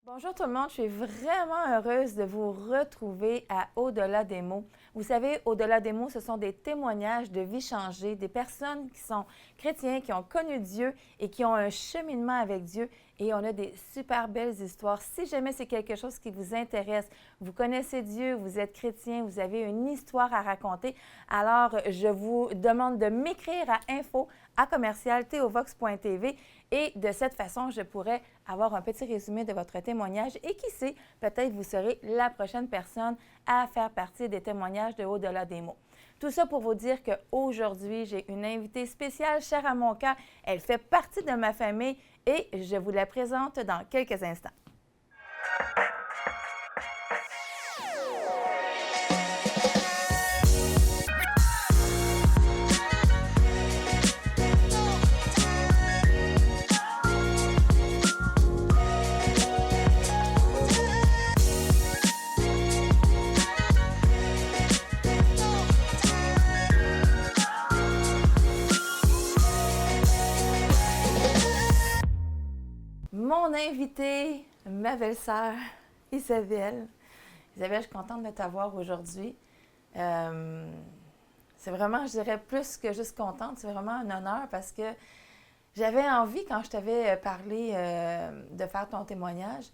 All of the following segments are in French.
Bonjour tout le monde, je suis vraiment heureuse de vous retrouver à Au-delà des mots. Vous savez, Au-delà des mots, ce sont des témoignages de vie changée, des personnes qui sont chrétiens, qui ont connu Dieu et qui ont un cheminement avec Dieu. Et on a des super belles histoires. Si jamais c'est quelque chose qui vous intéresse, vous connaissez Dieu, vous êtes chrétien, vous avez une histoire à raconter, alors je vous demande de m'écrire à info@commercialteovox.tv et de cette façon, je pourrais avoir un petit résumé de votre témoignage et qui sait, peut-être vous serez la prochaine personne à faire partie des témoignages de Au-delà des mots. Tout ça pour vous dire qu'aujourd'hui, j'ai une invitée spéciale, chère à mon cœur. Elle fait partie de ma famille et je vous la présente dans quelques instants. Mon invitée, ma belle-sœur, Isabelle. Isabelle, je suis contente de t'avoir aujourd'hui. C'est vraiment, je dirais, plus que juste contente, c'est vraiment un honneur parce que j'avais envie, quand je t'avais parlé de faire ton témoignage,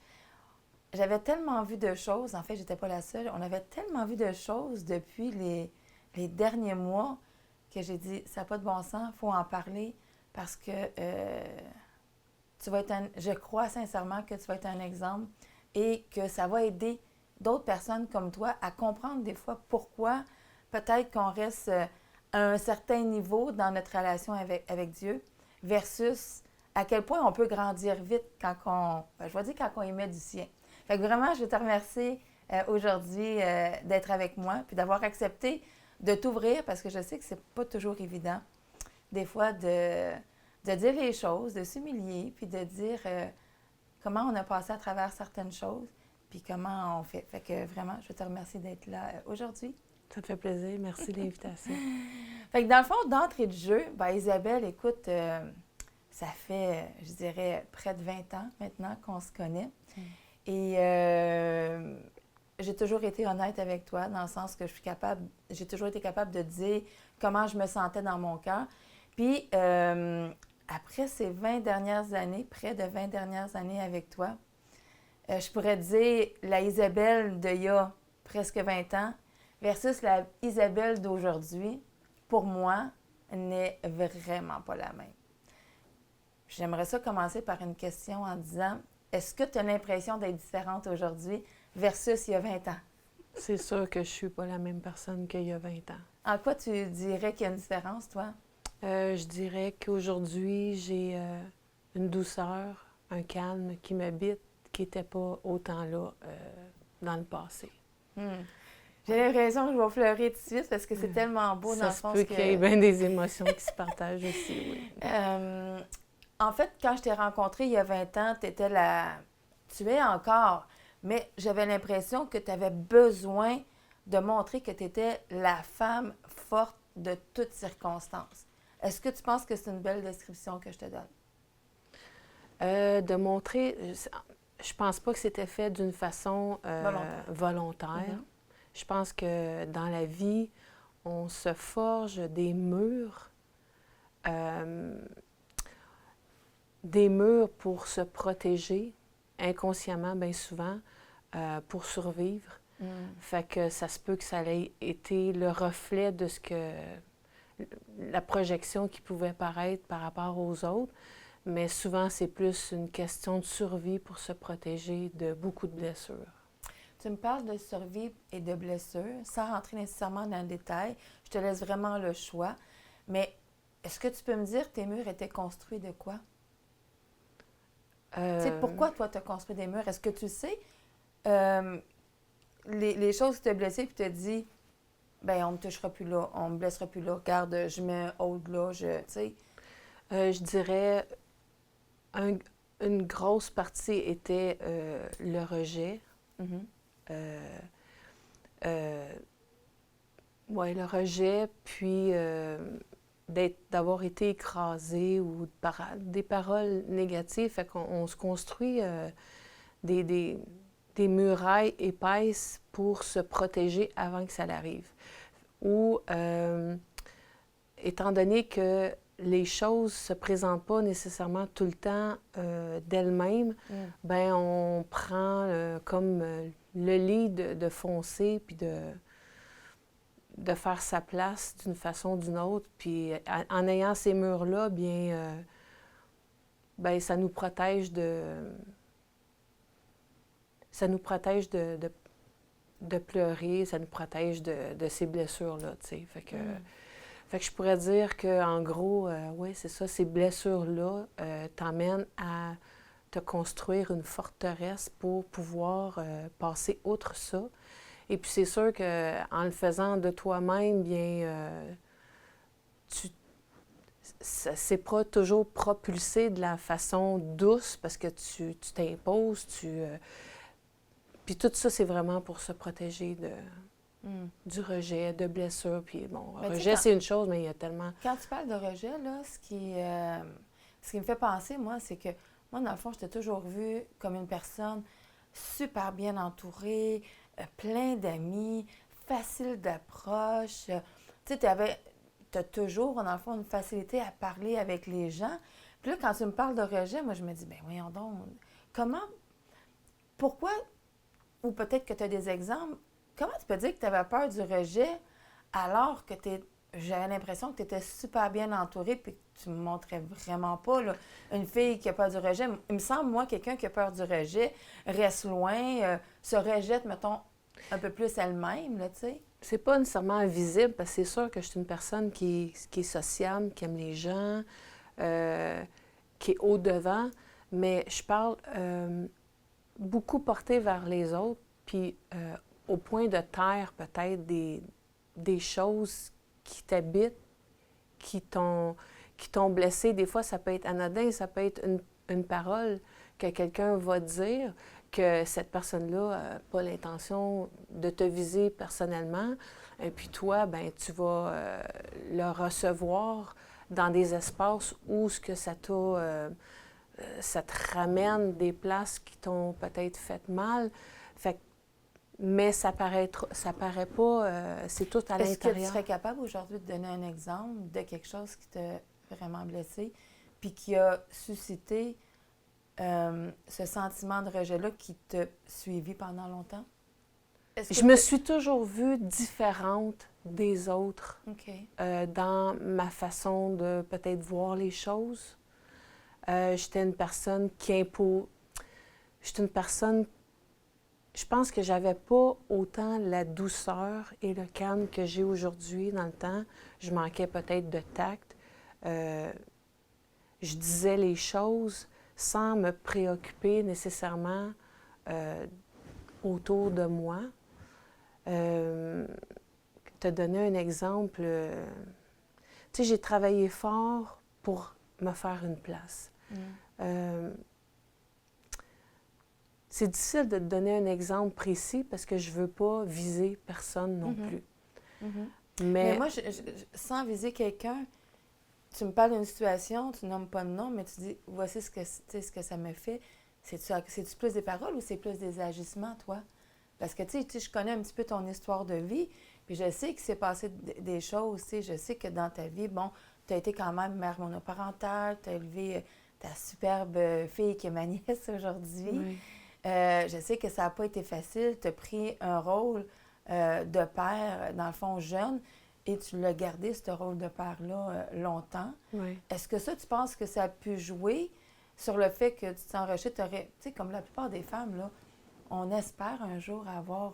j'avais tellement vu de choses, en fait, j'étais pas la seule, on avait tellement vu de choses depuis les derniers mois que j'ai dit, ça n'a pas de bon sens, il faut en parler parce que tu vas être je crois sincèrement que tu vas être un exemple et que ça va aider d'autres personnes comme toi à comprendre des fois pourquoi peut-être qu'on reste à un certain niveau dans notre relation avec Dieu versus à quel point on peut grandir vite quand je vais dire quand on y met du sien. Fait que vraiment, je te remercie aujourd'hui d'être avec moi puis d'avoir accepté de t'ouvrir parce que je sais que c'est pas toujours évident des fois de dire les choses, de s'humilier, puis de dire comment on a passé à travers certaines choses, puis comment on fait. Fait que vraiment, je te remercie d'être là aujourd'hui. Ça te fait plaisir. Merci de l'invitation. Fait que dans le fond, d'entrée de jeu, ben Isabelle, écoute, ça fait, je dirais, près de 20 ans maintenant qu'on se connaît. Et j'ai toujours été honnête avec toi, dans le sens que j'ai toujours été capable de dire comment je me sentais dans mon cœur. Puis, après ces 20 dernières années, près de 20 dernières années avec toi, je pourrais dire la Isabelle d'il y a presque 20 ans versus la Isabelle d'aujourd'hui, pour moi, n'est vraiment pas la même. J'aimerais ça commencer par une question en disant, est-ce que tu as l'impression d'être différente aujourd'hui versus il y a 20 ans? C'est sûr que je suis pas la même personne qu'il y a 20 ans. En quoi tu dirais qu'il y a une différence, toi? Je dirais qu'aujourd'hui, j'ai une douceur, un calme qui m'habite, qui n'était pas autant là dans le passé. J'ai l'impression que je vais pleurer tout de suite parce que c'est tellement beau dans le Ça sens se peut que... qu'il y ait bien des émotions qui se partagent aussi, oui. En fait, quand je t'ai rencontrée il y a 20 ans, tu es encore, mais j'avais l'impression que tu avais besoin de montrer que tu étais la femme forte de toutes circonstances. Est-ce que tu penses que c'est une belle description que je te donne? De montrer, je pense pas que c'était fait d'une façon volontaire. Je pense que dans la vie, on se forge des murs pour se protéger, inconsciemment, bien souvent, pour survivre. Fait que ça se peut que ça ait été le reflet de la projection qui pouvait paraître par rapport aux autres, mais souvent, c'est plus une question de survie pour se protéger de beaucoup de blessures. Tu me parles de survie et de blessures, sans rentrer nécessairement dans le détail. Je te laisse vraiment le choix. Mais est-ce que tu peux me dire tes murs étaient construits de quoi? Tu sais, pourquoi toi, tu as construit des murs? Est-ce que tu sais les choses qui t'ont blessé puis tu te dis, ben on me touchera plus là, on me blessera plus là, regarde, je mets haut là, tu sais. Je dirais, une grosse partie était le rejet. Oui, le rejet, puis d'avoir été écrasé ou par des paroles négatives. Fait qu'on se construit des murailles épaisses pour se protéger avant que ça l'arrive. Ou, étant donné que les choses ne se présentent pas nécessairement tout le temps d'elles-mêmes, ben on prend comme le lead de foncer puis de faire sa place d'une façon ou d'une autre. Puis en ayant ces murs-là, bien, ben, ça nous protège de pleurer, ça nous protège de ces blessures-là, tu sais. Fait que je pourrais dire qu'en gros, oui, c'est ça, ces blessures-là t'amènent à te construire une forteresse pour pouvoir passer outre ça. Et puis c'est sûr qu'en le faisant de toi-même, bien, c'est pas toujours propulsé de la façon douce parce que tu t'imposes, puis tout ça, c'est vraiment pour se protéger du rejet, de blessures. Puis bon, Mais rejet, c'est une chose, mais il y a tellement... Quand tu parles de rejet, là, ce qui me fait penser, moi, c'est que moi, dans le fond, je t'ai toujours vue comme une personne super bien entourée, plein d'amis, facile d'approche. Tu sais, t'as toujours, dans le fond, une facilité à parler avec les gens. Puis là, quand tu me parles de rejet, moi, je me dis, ben voyons donc, pourquoi, ou peut-être que tu as des exemples, comment tu peux dire que tu avais peur du rejet alors que j'avais l'impression que tu étais super bien entourée puis que tu me montrais vraiment pas là, une fille qui a peur du rejet. Il me semble, moi, quelqu'un qui a peur du rejet reste loin, se rejette, mettons, un peu plus elle-même, là, tu sais. C'est pas nécessairement visible, parce que c'est sûr que je suis une personne qui est sociable, qui aime les gens, qui est au-devant, mais je parle beaucoup portée vers les autres, puis au point de taire peut-être des choses qui t'habitent, qui t'ont blessé. Des fois, ça peut être anodin, ça peut être une parole que quelqu'un va dire, que cette personne-là n'a pas l'intention de te viser personnellement. Et puis toi, ben tu vas le recevoir dans des espaces où ce que ça ça te ramène des places qui t'ont peut-être fait mal. Fait que, mais ça paraît pas, c'est tout à l'intérieur. Est-ce que tu serais capable aujourd'hui de donner un exemple de quelque chose qui t'a vraiment blessé, puis qui a suscité ce sentiment de rejet-là qui t'a suivi pendant longtemps? Je me suis toujours vue différente des autres OK. dans ma façon de peut-être voir les choses. J'étais une personne J'étais une personne... Je pense que j'avais pas autant la douceur et le calme que j'ai aujourd'hui dans le temps. Je manquais peut-être de tact. Je disais les choses sans me préoccuper nécessairement autour de moi. Te donner un exemple, tu sais, j'ai travaillé fort pour me faire une place. C'est difficile de te donner un exemple précis parce que je ne veux pas viser personne non plus. Mais moi, sans viser quelqu'un, tu me parles d'une situation, tu nommes pas de nom, mais tu dis, voici ce que ça me fait. C'est-tu plus des paroles ou c'est plus des agissements, toi? Parce que, tu sais, je connais un petit peu ton histoire de vie, puis je sais qu'il s'est passé des choses, tu sais, je sais que dans ta vie, bon, tu as été quand même mère monoparentale, tu as élevé ta superbe fille qui est ma nièce aujourd'hui. Oui. Je sais que ça n'a pas été facile, tu as pris un rôle de père, dans le fond, jeune, et tu l'as gardé, ce rôle de père-là, longtemps. Oui. Est-ce que ça, tu penses que ça a pu jouer sur le fait que tu t'en rejettes, tu sais, comme la plupart des femmes, là, on espère un jour avoir,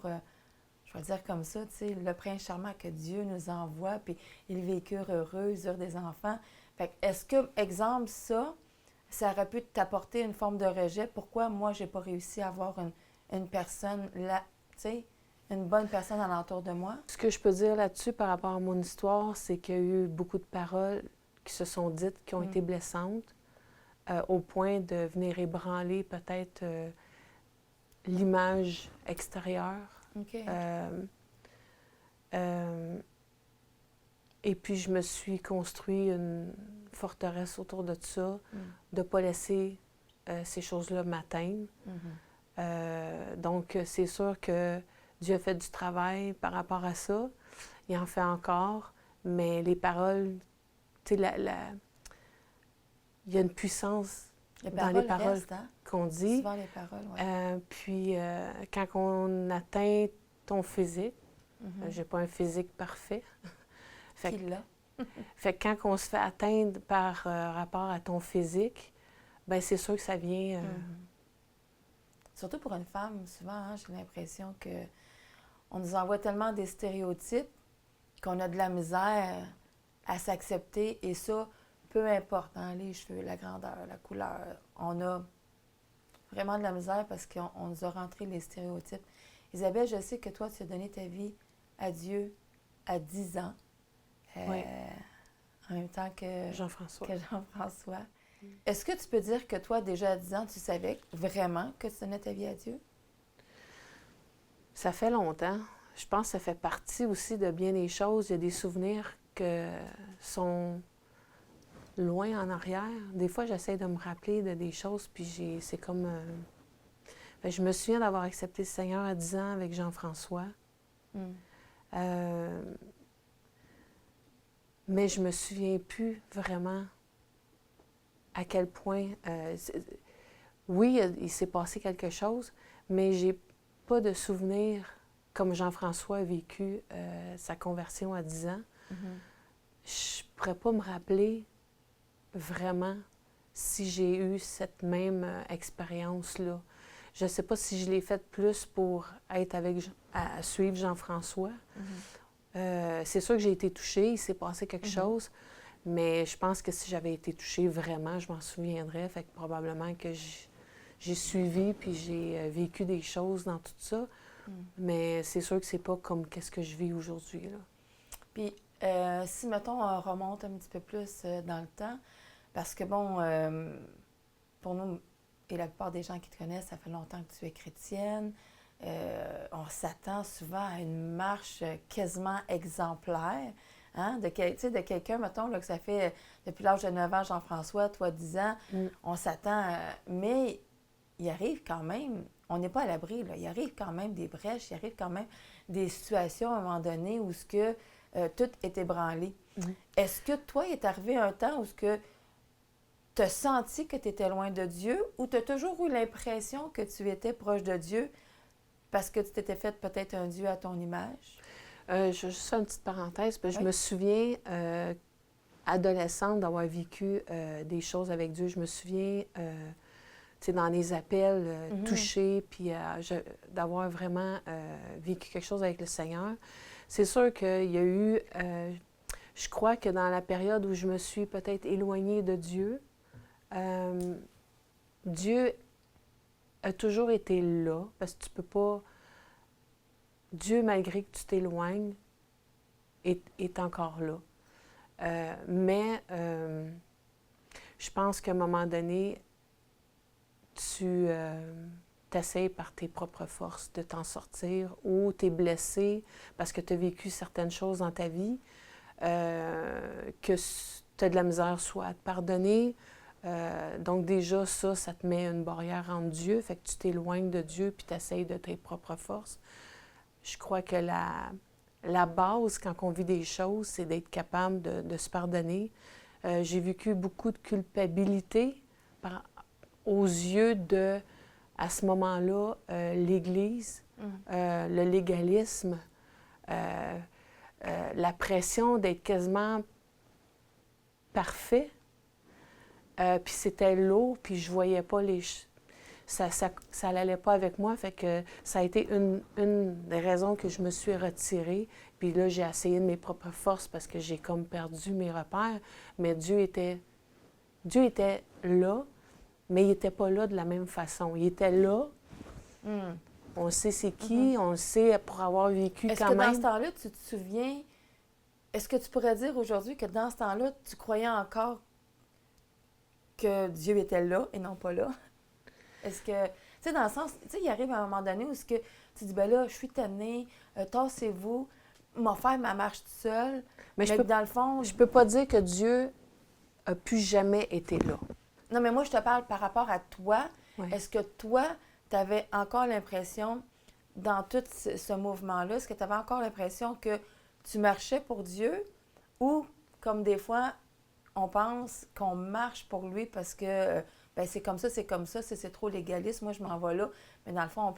je vais dire comme ça, tu sais, le prince charmant que Dieu nous envoie, puis ils vécurent heureux, ils eurent des enfants. Fait que, est-ce que, exemple, ça aurait pu t'apporter une forme de rejet? Pourquoi moi, j'ai pas réussi à avoir une personne, là, tu sais, une bonne personne alentour de moi? Ce que je peux dire là-dessus par rapport à mon histoire, c'est qu'il y a eu beaucoup de paroles qui se sont dites, qui ont été blessantes, au point de venir ébranler peut-être l'image extérieure. OK. Et puis, je me suis construit une forteresse autour de ça, de ne pas laisser ces choses-là m'atteindre. Donc, c'est sûr que Dieu a fait du travail par rapport à ça. Il en fait encore. Mais les paroles, tu sais, il y a une puissance dans les paroles restent, hein? qu'on dit. Souvent les paroles, oui. Puis, quand on atteint ton physique, j'ai pas un physique parfait. Qui l'a? Fait que quand on se fait atteindre par rapport à ton physique, ben c'est sûr que ça vient... Surtout pour une femme, souvent, hein, j'ai l'impression que on nous envoie tellement des stéréotypes qu'on a de la misère à s'accepter. Et ça, peu importe, hein, les cheveux, la grandeur, la couleur, on a vraiment de la misère parce qu'on nous a rentré les stéréotypes. Isabelle, je sais que toi, tu as donné ta vie à Dieu à 10 ans. Oui. En même temps que Jean-François. Est-ce que tu peux dire que toi, déjà à 10 ans, tu savais vraiment que tu donnais ta vie à Dieu? Ça fait longtemps. Je pense que ça fait partie aussi de bien des choses. Il y a des souvenirs que sont loin en arrière. Des fois, j'essaie de me rappeler de des choses, puis c'est comme... je me souviens d'avoir accepté le Seigneur à 10 ans avec Jean-François. Mais je me souviens plus vraiment à quel point... oui, il s'est passé quelque chose, mais j'ai pas de souvenir comme Jean-François a vécu sa conversion à 10 ans. Je pourrais pas me rappeler vraiment si j'ai eu cette même expérience-là. Je ne sais pas si je l'ai faite plus pour être à suivre Jean-François. C'est sûr que j'ai été touchée, il s'est passé quelque chose, mais je pense que si j'avais été touchée vraiment, je m'en souviendrais. Fait que probablement que j'ai suivi puis j'ai vécu des choses dans tout ça, mais c'est sûr que c'est pas comme qu'est-ce que je vis aujourd'hui, là. Puis, si, mettons, on remonte un petit peu plus dans le temps, parce que, bon, pour nous, et la plupart des gens qui te connaissent, ça fait longtemps que tu es chrétienne, on s'attend souvent à une marche quasiment exemplaire, hein, de quelqu'un, mettons, là, que ça fait depuis l'âge de 9 ans, Jean-François, toi 10 ans, on s'attend, mais il arrive quand même, on n'est pas à l'abri, là, il arrive quand même des brèches, il arrive quand même des situations à un moment donné où ce que tout est ébranlé. Est-ce que toi, il est arrivé un temps où ce que tu as senti que tu étais loin de Dieu ou tu as toujours eu l'impression que tu étais proche de Dieu parce que tu t'étais fait peut-être un Dieu à ton image? Je vais juste faire une petite parenthèse. Je me souviens, adolescente, d'avoir vécu des choses avec Dieu. Je me souviens, dans les appels, touchés, puis d'avoir vraiment vécu quelque chose avec le Seigneur. C'est sûr qu'il y a eu... je crois que dans la période où je me suis peut-être éloignée de Dieu, Dieu a toujours été là, parce que tu peux pas... Dieu, malgré que tu t'éloignes, est encore là. Mais je pense qu'à un moment donné, tu t'essayes par tes propres forces de t'en sortir ou tu es blessé parce que tu as vécu certaines choses dans ta vie, que tu as de la misère soit à te pardonner. Donc déjà, ça te met une barrière entre Dieu, fait que tu t'éloignes de Dieu puis tu essayes de tes propres forces. Je crois que la base, quand on vit des choses, c'est d'être capable de se pardonner. J'ai vécu beaucoup de culpabilité aux yeux de, à ce moment-là, l'Église, le légalisme, la pression d'être quasiment parfait. Puis c'était lourd, puis je voyais pas ça n'allait pas avec moi, fait que ça a été une des raisons que je me suis retirée. Puis là, j'ai essayé de mes propres forces parce que j'ai comme perdu mes repères. Mais Dieu était là, mais il n'était pas là de la même façon. Il était là. On sait c'est qui, on le sait pour avoir vécu quand même. Est-ce que dans ce temps-là, tu te souviens... Est-ce que tu pourrais dire aujourd'hui que dans ce temps-là, tu croyais encore que Dieu était là et non pas là? Est-ce que, tu sais, dans le sens, tu sais, il arrive à un moment donné où ce que tu dis, ben là, je suis tannée, tassez-vous, m'a fait ma marche toute seule. Mais dans le fond... Je peux pas dire que Dieu a plus jamais été là. Non, mais moi, je te parle par rapport à toi. Oui. Est-ce que toi, tu avais encore l'impression, dans tout ce mouvement-là, est-ce que tu avais encore l'impression que tu marchais pour Dieu ou, comme des fois, on pense qu'on marche pour lui parce que ben, c'est comme ça, c'est trop légaliste, moi je m'en vais là, mais dans le fond,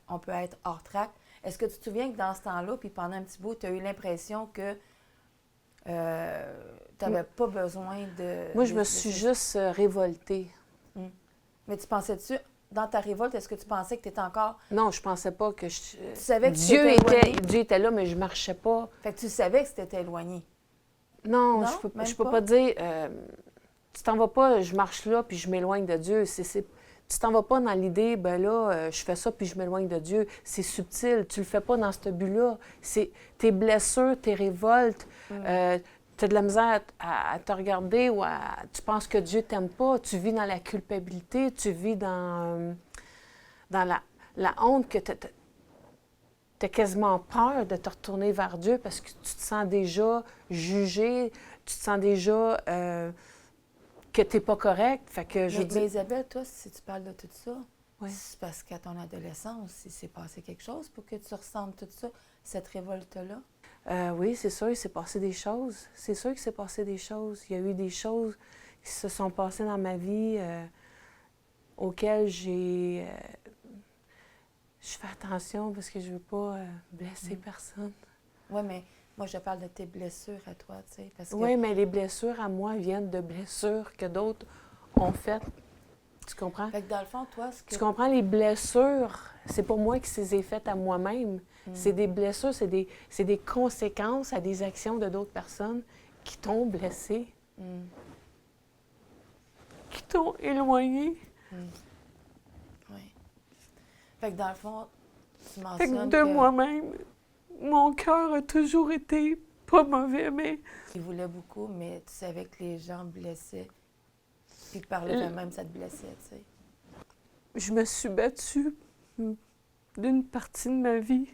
on peut être hors track. Est-ce que tu te souviens que dans ce temps-là, puis pendant un petit bout, tu as eu l'impression que tu n'avais pas besoin de... Moi, je me suis juste révoltée. Mais tu pensais-tu, dans ta révolte, est-ce que tu pensais que tu étais encore... Non, je pensais pas que Tu savais que Dieu était là, mais je marchais pas. Fait que tu savais que c'était éloigné. Non, Non, je peux pas dire... tu t'en vas pas, je marche là, puis je m'éloigne de Dieu. Tu t'en vas pas dans l'idée, ben là, je fais ça, puis je m'éloigne de Dieu. C'est subtil. Tu le fais pas dans ce but-là. C'est tes blessures, tes révoltes. Tu as de la misère à te regarder ou tu penses que Dieu t'aime pas. Tu vis dans la culpabilité. Tu vis dans la honte que tu as quasiment peur de te retourner vers Dieu parce que tu te sens déjà jugé. Tu te sens déjà... que tu n'es pas correct. Fait que mais Isabelle, toi, si tu parles de tout ça, oui. C'est parce qu'à ton adolescence, il s'est passé quelque chose pour que tu ressentes tout ça, cette révolte-là? Oui, c'est sûr, il s'est passé des choses. C'est sûr qu'il s'est passé des choses. Il y a eu des choses qui se sont passées dans ma vie auxquelles j'ai... je fais attention parce que je ne veux pas blesser personne. Oui, mais moi, je parle de tes blessures à toi, tu sais. Oui, mais les blessures à moi viennent de blessures que d'autres ont faites. Tu comprends? Fait que dans le fond, toi, Tu comprends, les blessures, c'est pas moi qui les ai faites à moi-même. C'est des blessures, c'est des conséquences à des actions de d'autres personnes qui t'ont blessé, qui t'ont éloigné. Oui. Fait que dans le fond, tu mentionnes Fait que de moi-même, mon cœur a toujours été pas mauvais, mais... Il voulait beaucoup, mais tu savais que les gens blessaient. Puis par le même, ça te blessait, tu sais. Je me suis battue d'une partie de ma vie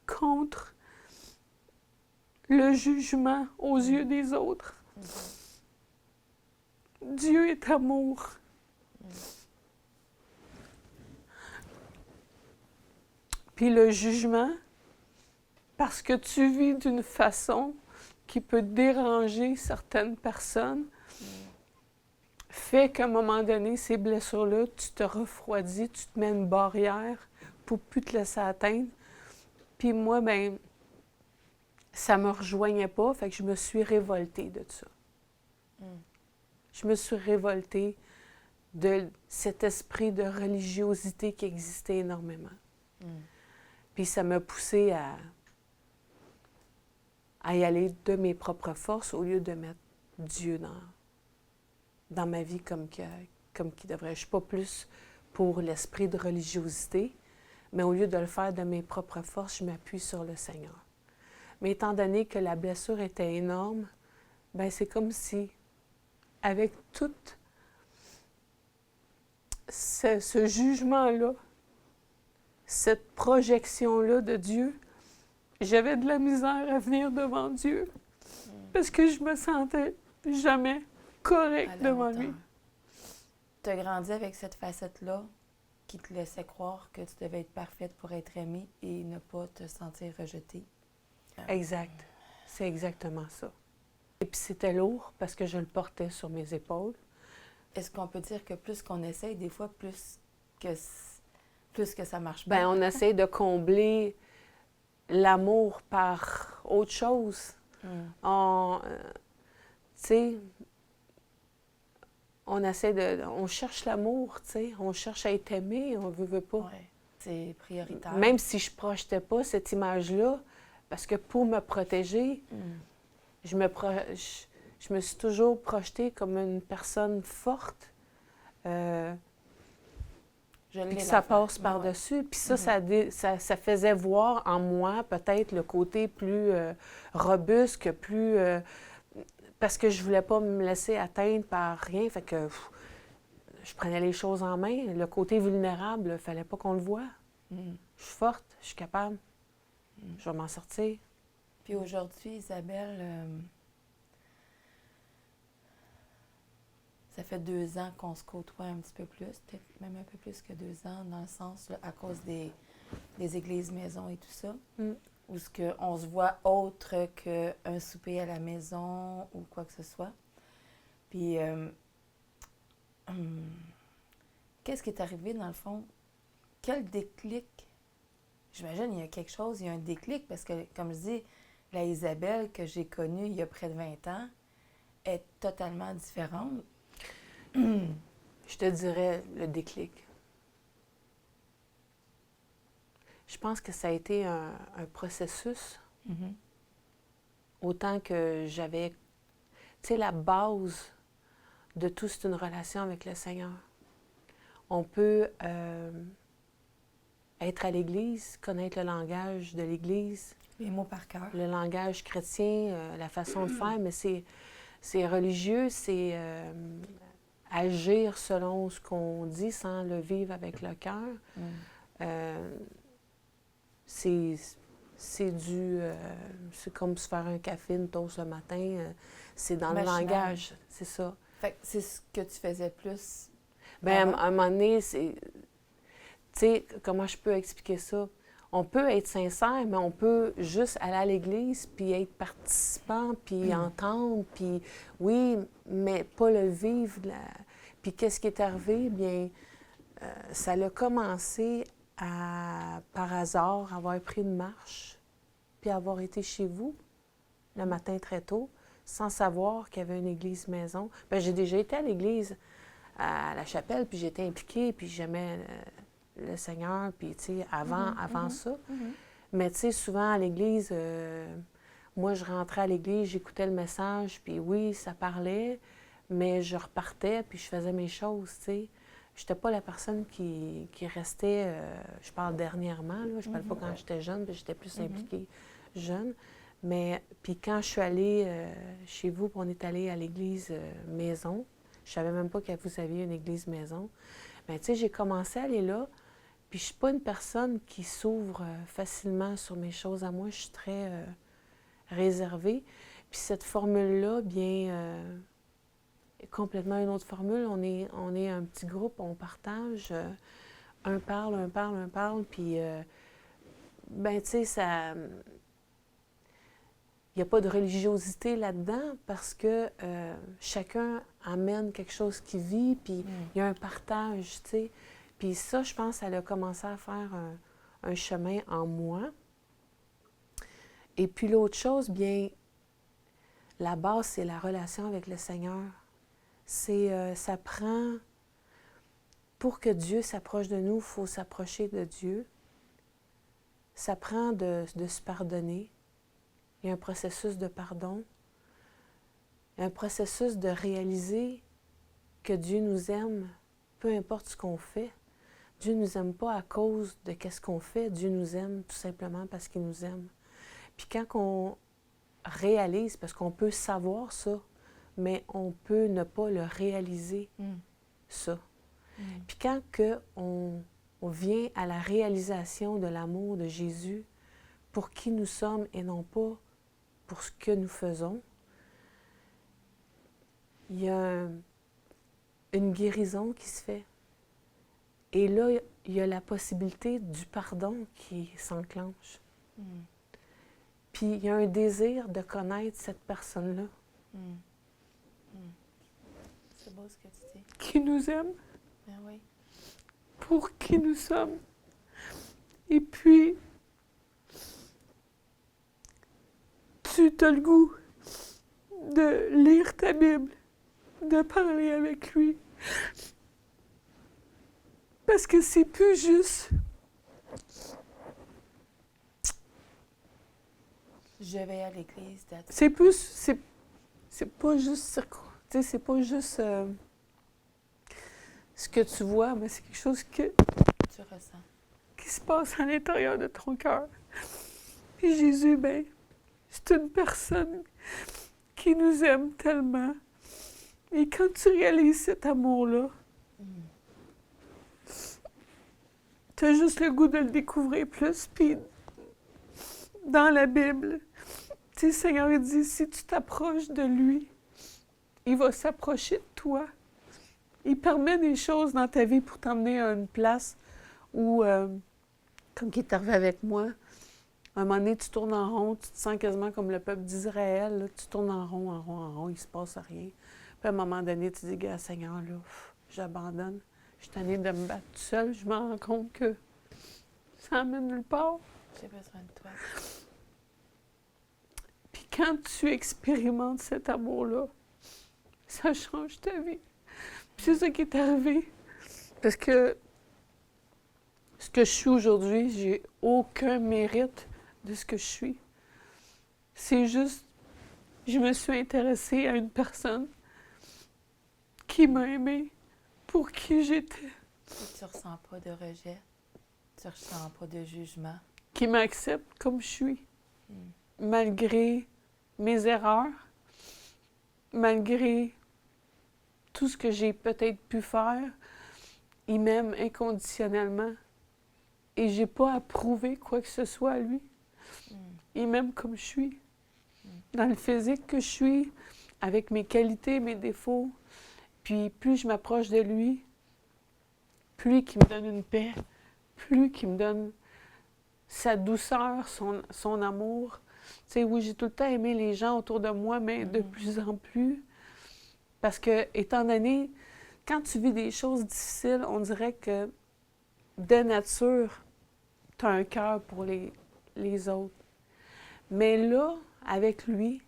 contre le jugement aux yeux des autres. Dieu est amour. Puis le jugement, parce que tu vis d'une façon qui peut déranger certaines personnes, fait qu'à un moment donné, ces blessures-là, tu te refroidis, tu te mets une barrière pour plus te laisser atteindre. Puis moi, ben, ça me rejoignait pas, fait que je me suis révoltée de ça. Je me suis révoltée de cet esprit de religiosité qui existait énormément. Puis ça m'a poussée à y aller de mes propres forces au lieu de mettre Dieu dans ma vie comme qui devrait. Je ne suis pas plus pour l'esprit de religiosité, mais au lieu de le faire de mes propres forces, je m'appuie sur le Seigneur. Mais étant donné que la blessure était énorme, ben c'est comme si, avec tout ce jugement-là, cette projection-là de Dieu, j'avais de la misère à venir devant Dieu parce que je me sentais jamais correcte devant lui. Tu as grandi avec cette facette-là qui te laissait croire que tu devais être parfaite pour être aimée et ne pas te sentir rejetée. Exact. C'est exactement ça. Et puis c'était lourd parce que je le portais sur mes épaules. Est-ce qu'on peut dire que plus qu'on essaye, des fois, plus que ça marche pas? Bien, on essaie de combler l'amour par autre chose. Tu sais, on cherche l'amour, tu sais, on cherche à être aimé, on veut pas. Ouais, c'est prioritaire. Même si je projetais pas cette image-là, parce que pour me protéger, je me suis toujours projetée comme une personne forte. Puis que ça passe par-dessus. Puis ça, ça faisait voir en moi peut-être le côté plus robuste, plus... parce que je voulais pas me laisser atteindre par rien. Fait que je prenais les choses en main. Le côté vulnérable, il fallait pas qu'on le voie. Je suis forte, je suis capable. Je vais m'en sortir. Puis aujourd'hui, Isabelle, ça fait 2 ans qu'on se côtoie un petit peu plus, peut-être même un peu plus que 2 ans, dans le sens, là, à cause des églises maisons et tout ça, où on se voit autre qu'un souper à la maison ou quoi que ce soit. Puis, qu'est-ce qui est arrivé dans le fond? Quel déclic? J'imagine qu'il y a quelque chose, il y a un déclic, parce que, comme je dis, la Isabelle que j'ai connue il y a près de 20 ans est totalement différente. Je te dirais le déclic. Je pense que ça a été un processus, autant que j'avais... Tu sais, la base de tout, c'est une relation avec le Seigneur. On peut être à l'Église, connaître le langage de l'Église. Les mots par cœur. Le langage chrétien, la façon de faire, mais c'est religieux, c'est agir selon ce qu'on dit sans le vivre avec le cœur. C'est comme se faire un café, une toast le matin. C'est dans le langage, c'est ça. Fait que c'est ce que tu faisais plus. Bien, à un moment donné, c'est... Tu sais, comment je peux expliquer ça? On peut être sincère, mais on peut juste aller à l'église, puis être participant, puis entendre, puis oui, mais pas le vivre. Puis qu'est-ce qui est arrivé? Bien, ça a commencé par hasard, avoir pris une marche, puis avoir été chez vous le matin très tôt, sans savoir qu'il y avait une église maison. Bien, j'ai déjà été à l'église, à la chapelle, puis j'étais impliquée, puis j'aimais le Seigneur, puis tu sais, avant ça. Mais tu sais, souvent à l'église, moi, je rentrais à l'église, j'écoutais le message, puis oui, ça parlait, mais je repartais, puis je faisais mes choses, tu sais. Je n'étais pas la personne qui restait, je parle dernièrement, là, je parle pas quand j'étais jeune, puis j'étais plus impliquée jeune. Mais puis quand je suis allée chez vous, puis on est allé à l'église maison, je savais même pas que vous aviez une église maison. Mais tu sais, j'ai commencé à aller là, puis je suis pas une personne qui s'ouvre facilement sur mes choses à moi, je suis très réservée. Puis cette formule-là, bien, est complètement une autre formule. On est un petit groupe, on partage, un parle, puis ben tu sais, ça... Il n'y a pas de religiosité là-dedans parce que chacun amène quelque chose qu'il vit, puis il y a un partage, tu sais. Puis ça, je pense, elle a commencé à faire un chemin en moi. Et puis l'autre chose, bien, la base, c'est la relation avec le Seigneur. Ça prend... Pour que Dieu s'approche de nous, il faut s'approcher de Dieu. Ça prend de se pardonner. Il y a un processus de pardon. Il y a un processus de réaliser que Dieu nous aime, peu importe ce qu'on fait. Dieu ne nous aime pas à cause de ce qu'on fait. Dieu nous aime tout simplement parce qu'il nous aime. Puis quand on réalise, parce qu'on peut savoir ça, mais on peut ne pas le réaliser, ça. Puis quand on vient à la réalisation de l'amour de Jésus pour qui nous sommes et non pas pour ce que nous faisons, il y a une guérison qui se fait. Et là, il y a la possibilité du pardon qui s'enclenche. Puis il y a un désir de connaître cette personne-là. C'est beau ce que tu dis. Qui nous aime. Ben oui. Pour qui nous sommes. Et puis, tu as le goût de lire ta Bible, de parler avec lui. Parce que c'est plus juste... Je vais à l'église. C'est plus... C'est pas juste... Tu sais, c'est pas juste ce que tu vois, mais c'est quelque chose que... Tu ressens. Qui se passe à l'intérieur de ton cœur. Puis Jésus, ben, c'est une personne qui nous aime tellement. Et quand tu réalises cet amour-là, tu as juste le goût de le découvrir plus. Puis dans la Bible, tu sais, le Seigneur dit, si tu t'approches de lui, il va s'approcher de toi. Il permet des choses dans ta vie pour t'emmener à une place où, comme qui est arrivé avec moi, à un moment donné, tu tournes en rond, tu te sens quasiment comme le peuple d'Israël, là, tu tournes en rond, en rond, en rond, il se passe rien. Puis à un moment donné, tu dis, gars, Seigneur, là, j'abandonne. Je suis tannée de me battre toute seule, je me rends compte que ça amène nulle part. J'ai besoin de toi. Puis quand tu expérimentes cet amour-là, ça change ta vie. Puis c'est ça qui est arrivé. Parce que ce que je suis aujourd'hui, j'ai aucun mérite de ce que je suis. C'est juste, je me suis intéressée à une personne qui m'a aimée pour qui j'étais. Et tu ressens pas de rejet, tu ressens pas de jugement. Qui m'accepte comme je suis, malgré mes erreurs, malgré tout ce que j'ai peut-être pu faire. Il m'aime inconditionnellement. Et j'ai pas à prouver quoi que ce soit à lui. Il m'aime comme je suis. Dans le physique que je suis, avec mes qualités, mes défauts. Puis plus je m'approche de lui, plus il me donne une paix, plus il me donne sa douceur, son amour. Tu sais, oui, j'ai tout le temps aimé les gens autour de moi, mais de plus en plus. Parce que, étant donné, quand tu vis des choses difficiles, on dirait que de nature, tu as un cœur pour les autres. Mais là, avec lui,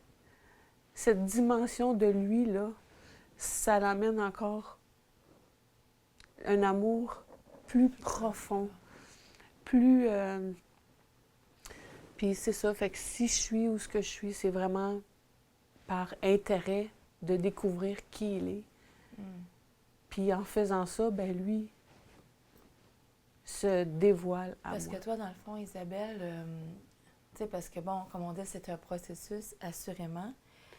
cette dimension de lui, là, ça l'amène encore un amour plus profond, plus... Puis c'est ça, fait que si je suis où ce que je suis, c'est vraiment par intérêt de découvrir qui il est. Puis en faisant ça, ben lui se dévoile à moi. Parce que toi, dans le fond, Isabelle, tu sais, parce que bon, comme on dit, c'est un processus, assurément.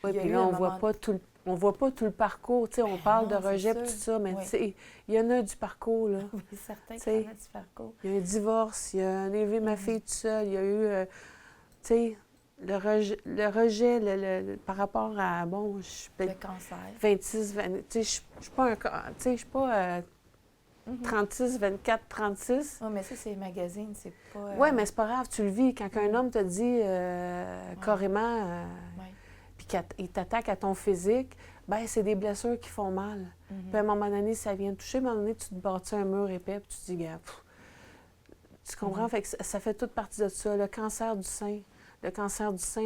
Oui, puis là, on voit pas tout le parcours. Tu sais, on parle de rejet et tout ça, mais tu sais, il y en a du parcours, là. Oui, certain qu'il y en a du parcours. Il y a un divorce, il y a un élevé ma fille toute seule, il y a eu, tu sais, le rejet par rapport à, bon, je suis Le cancer. 26, 20, tu sais, je suis pas je suis pas 36, 24, 36. Oui, mais ça, c'est magazine, c'est pas... Oui, mais c'est pas grave, tu le vis. Quand un homme te dit carrément, puis qu'il t'attaque à ton physique, ben c'est des blessures qui font mal. Puis à un moment donné, ça vient te toucher, à un moment donné, tu te bâtis un mur épais, puis tu te dis, gars, tu comprends? Fait que ça fait toute partie de ça. Le cancer du sein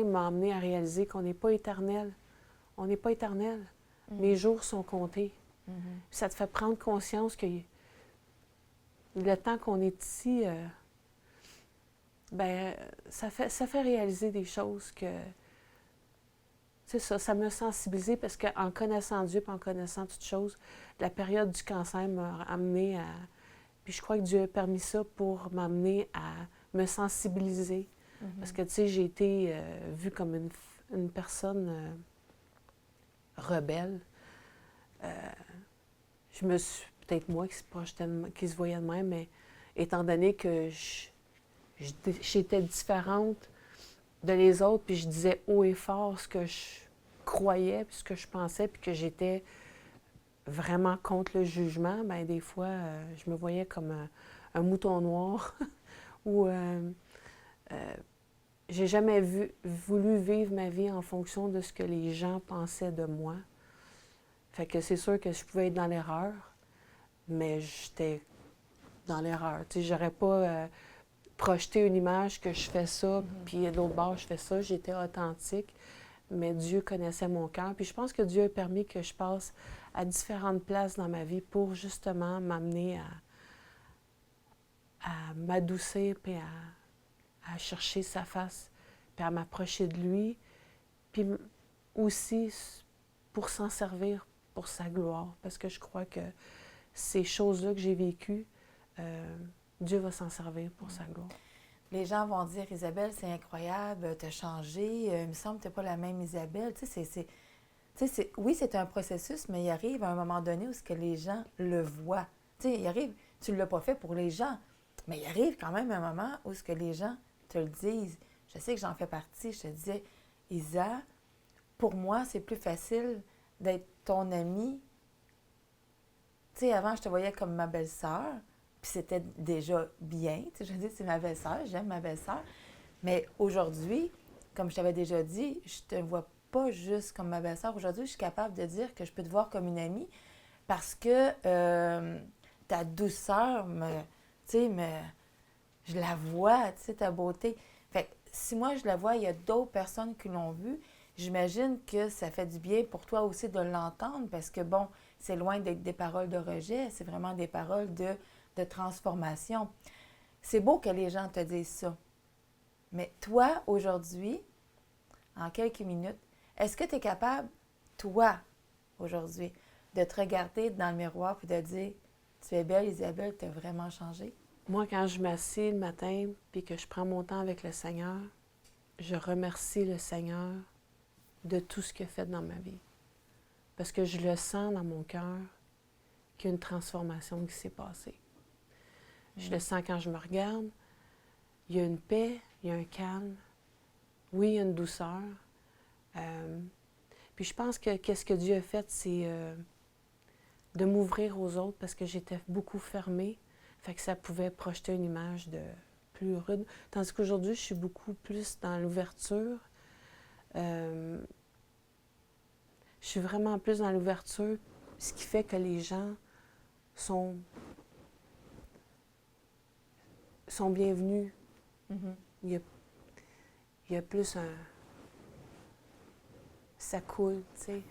m'a amené à réaliser qu'on n'est pas éternel. On n'est pas éternel. Mes jours sont comptés. Puis ça te fait prendre conscience que le temps qu'on est ici, ça fait réaliser des choses que... C'est ça, ça m'a sensibilisée parce qu'en connaissant Dieu et en connaissant toutes choses, la période du cancer m'a amené à... Puis je crois que Dieu a permis ça pour m'amener à me sensibiliser. Parce que, tu sais, j'ai été vue comme une personne rebelle. Je me suis... Peut-être moi qui se voyait de même, mais étant donné que j'étais différente de les autres, puis je disais haut et fort ce que je croyais, puis ce que je pensais, puis que j'étais vraiment contre le jugement, bien des fois, je me voyais comme un mouton noir, ou j'ai jamais voulu vivre ma vie en fonction de ce que les gens pensaient de moi. Fait que c'est sûr que je pouvais être dans l'erreur, mais j'étais dans l'erreur. Tu sais, j'aurais pas projeté une image que je fais ça, puis d'autre bord, je fais ça. J'étais authentique, mais Dieu connaissait mon cœur. Puis je pense que Dieu a permis que je passe à différentes places dans ma vie pour justement m'amener à m'adoucir, puis à chercher sa face, puis à m'approcher de lui, puis aussi pour s'en servir pour sa gloire, parce que je crois que ces choses-là que j'ai vécues, Dieu va s'en servir pour sa gloire. Les gens vont dire, Isabelle, c'est incroyable, t'as changé, il me semble que t'es pas la même Isabelle. Tu sais, oui, c'est un processus, mais il arrive à un moment donné où ce que les gens le voient. Tu sais, il arrive, tu ne l'as pas fait pour les gens, mais il arrive quand même un moment où ce que les gens te le disent. Je sais que j'en fais partie, je te disais, Isa, pour moi, c'est plus facile d'être ton amie Tu sais, avant, je te voyais comme ma belle-sœur, puis c'était déjà bien. Tu sais, je dis, c'est ma belle-sœur, j'aime ma belle-sœur. Mais aujourd'hui, comme je t'avais déjà dit, je te vois pas juste comme ma belle-sœur. Aujourd'hui, je suis capable de dire que je peux te voir comme une amie parce que ta douceur tu sais, je la vois, tu sais, ta beauté. Fait que si moi je la vois, il y a d'autres personnes qui l'ont vue. J'imagine que ça fait du bien pour toi aussi de l'entendre parce que, bon, c'est loin d'être des paroles de rejet, c'est vraiment des paroles de transformation. C'est beau que les gens te disent ça. Mais toi, aujourd'hui, en quelques minutes, est-ce que tu es capable, toi, aujourd'hui, de te regarder dans le miroir et de dire, tu es belle, Isabelle, tu as vraiment changé? Moi, quand je m'assieds le matin puis que je prends mon temps avec le Seigneur, je remercie le Seigneur de tout ce qu'il a fait dans ma vie. Parce que je le sens dans mon cœur qu'il y a une transformation qui s'est passée. Je le sens quand je me regarde. Il y a une paix, il y a un calme. Oui, il y a une douceur. Puis je pense que qu'est-ce que Dieu a fait, c'est de m'ouvrir aux autres parce que j'étais beaucoup fermée. Fait que ça pouvait projeter une image de plus rude. Tandis qu'aujourd'hui, je suis beaucoup plus dans l'ouverture. Je suis vraiment plus dans l'ouverture, ce qui fait que les gens sont bienvenus. Mm-hmm. Il y a plus un... Ça coule, tu sais.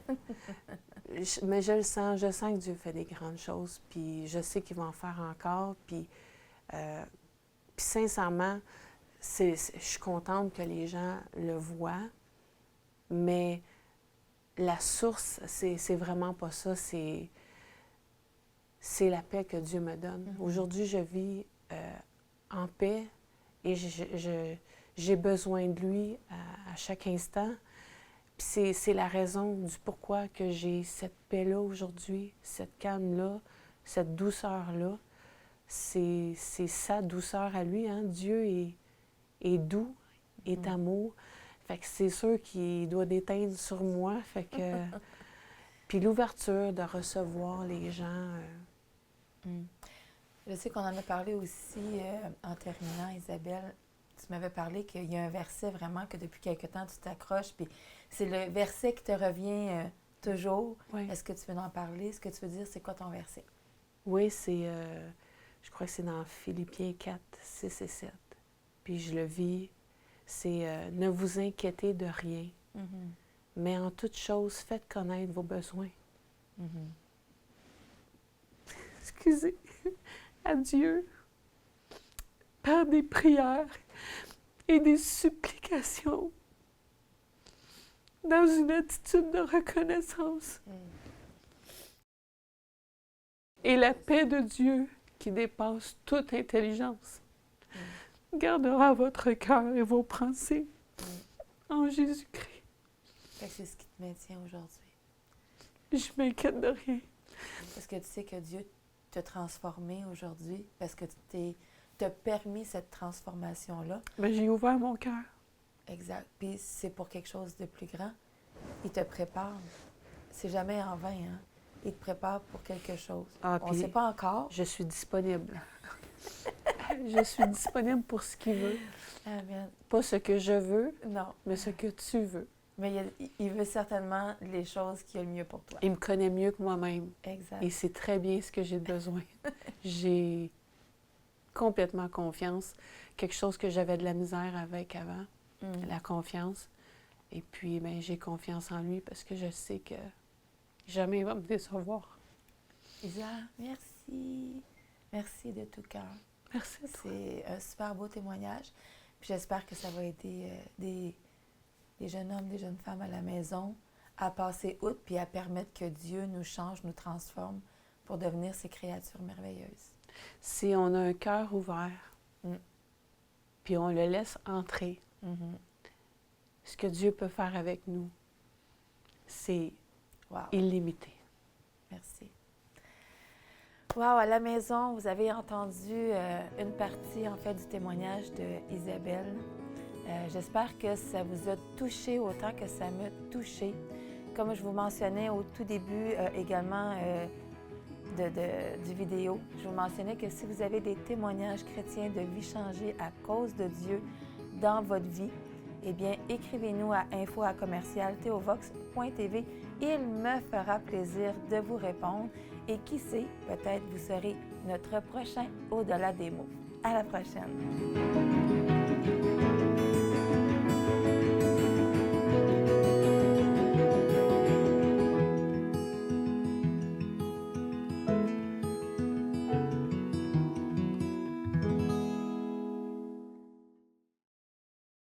Mais je sens que Dieu fait des grandes choses, puis je sais qu'il va en faire encore, puis sincèrement, je suis contente que les gens le voient, mais la source, c'est vraiment pas ça, c'est la paix que Dieu me donne. Mm-hmm. Aujourd'hui, je vis en paix et j'ai besoin de lui à chaque instant. Puis c'est la raison du pourquoi que j'ai cette paix-là aujourd'hui, cette calme-là, cette douceur-là. C'est sa douceur à lui, hein? Dieu est doux, est amour. Fait que c'est sûr qu'il doit déteindre sur moi. Fait que... Puis l'ouverture de recevoir les gens. Je sais qu'on en a parlé aussi en terminant, Isabelle. Tu m'avais parlé qu'il y a un verset vraiment que depuis quelque temps tu t'accroches, puis c'est le verset qui te revient toujours. Oui. Est-ce que tu veux en parler? Ce que tu veux dire, c'est quoi ton verset? Oui, c'est, je crois que c'est dans Philippiens 4, 6 et 7. Puis je le vis, c'est ne vous inquiétez de rien, mais en toute chose, faites connaître vos besoins. Excusez, à Dieu, par des prières et des supplications, dans une attitude de reconnaissance. Et la paix de Dieu, qui dépasse toute intelligence, gardera votre cœur et vos pensées en Jésus-Christ. C'est ce qui te maintient aujourd'hui. Je m'inquiète de rien. Parce que tu sais que Dieu t'a transformé aujourd'hui, parce que tu t'as permis cette transformation-là. Ben, j'ai ouvert mon cœur. Exact. Puis c'est pour quelque chose de plus grand. Il te prépare. C'est jamais en vain, hein? Il te prépare pour quelque chose. On ne sait pas encore. Je suis disponible. Je suis disponible pour ce qu'il veut. Amen. Pas ce que je veux, non, mais ce que tu veux. Mais il veut certainement les choses qui ont le mieux pour toi. Il me connaît mieux que moi-même. Exact. Il sait très bien ce que j'ai besoin. J'ai complètement confiance. Quelque chose que j'avais de la misère avec avant, la confiance. Et puis, ben, j'ai confiance en lui parce que je sais que jamais il va me décevoir. Isa, merci. Merci de tout cœur. Merci à toi. C'est un super beau témoignage. Puis j'espère que ça va aider des jeunes hommes, des jeunes femmes à la maison à passer outre puis à permettre que Dieu nous change, nous transforme pour devenir ces créatures merveilleuses. Si on a un cœur ouvert, puis on le laisse entrer, ce que Dieu peut faire avec nous, c'est illimité. Merci. Wow, à la maison, vous avez entendu une partie, en fait, du témoignage d'Isabelle. J'espère que ça vous a touché autant que ça m'a touché. Comme je vous mentionnais au tout début, également, du vidéo, je vous mentionnais que si vous avez des témoignages chrétiens de vie changée à cause de Dieu dans votre vie, eh bien, écrivez-nous à info@commercialtheovox.tv. Il me fera plaisir de vous répondre et qui sait, peut-être vous serez notre prochain Au-delà des mots. À la prochaine!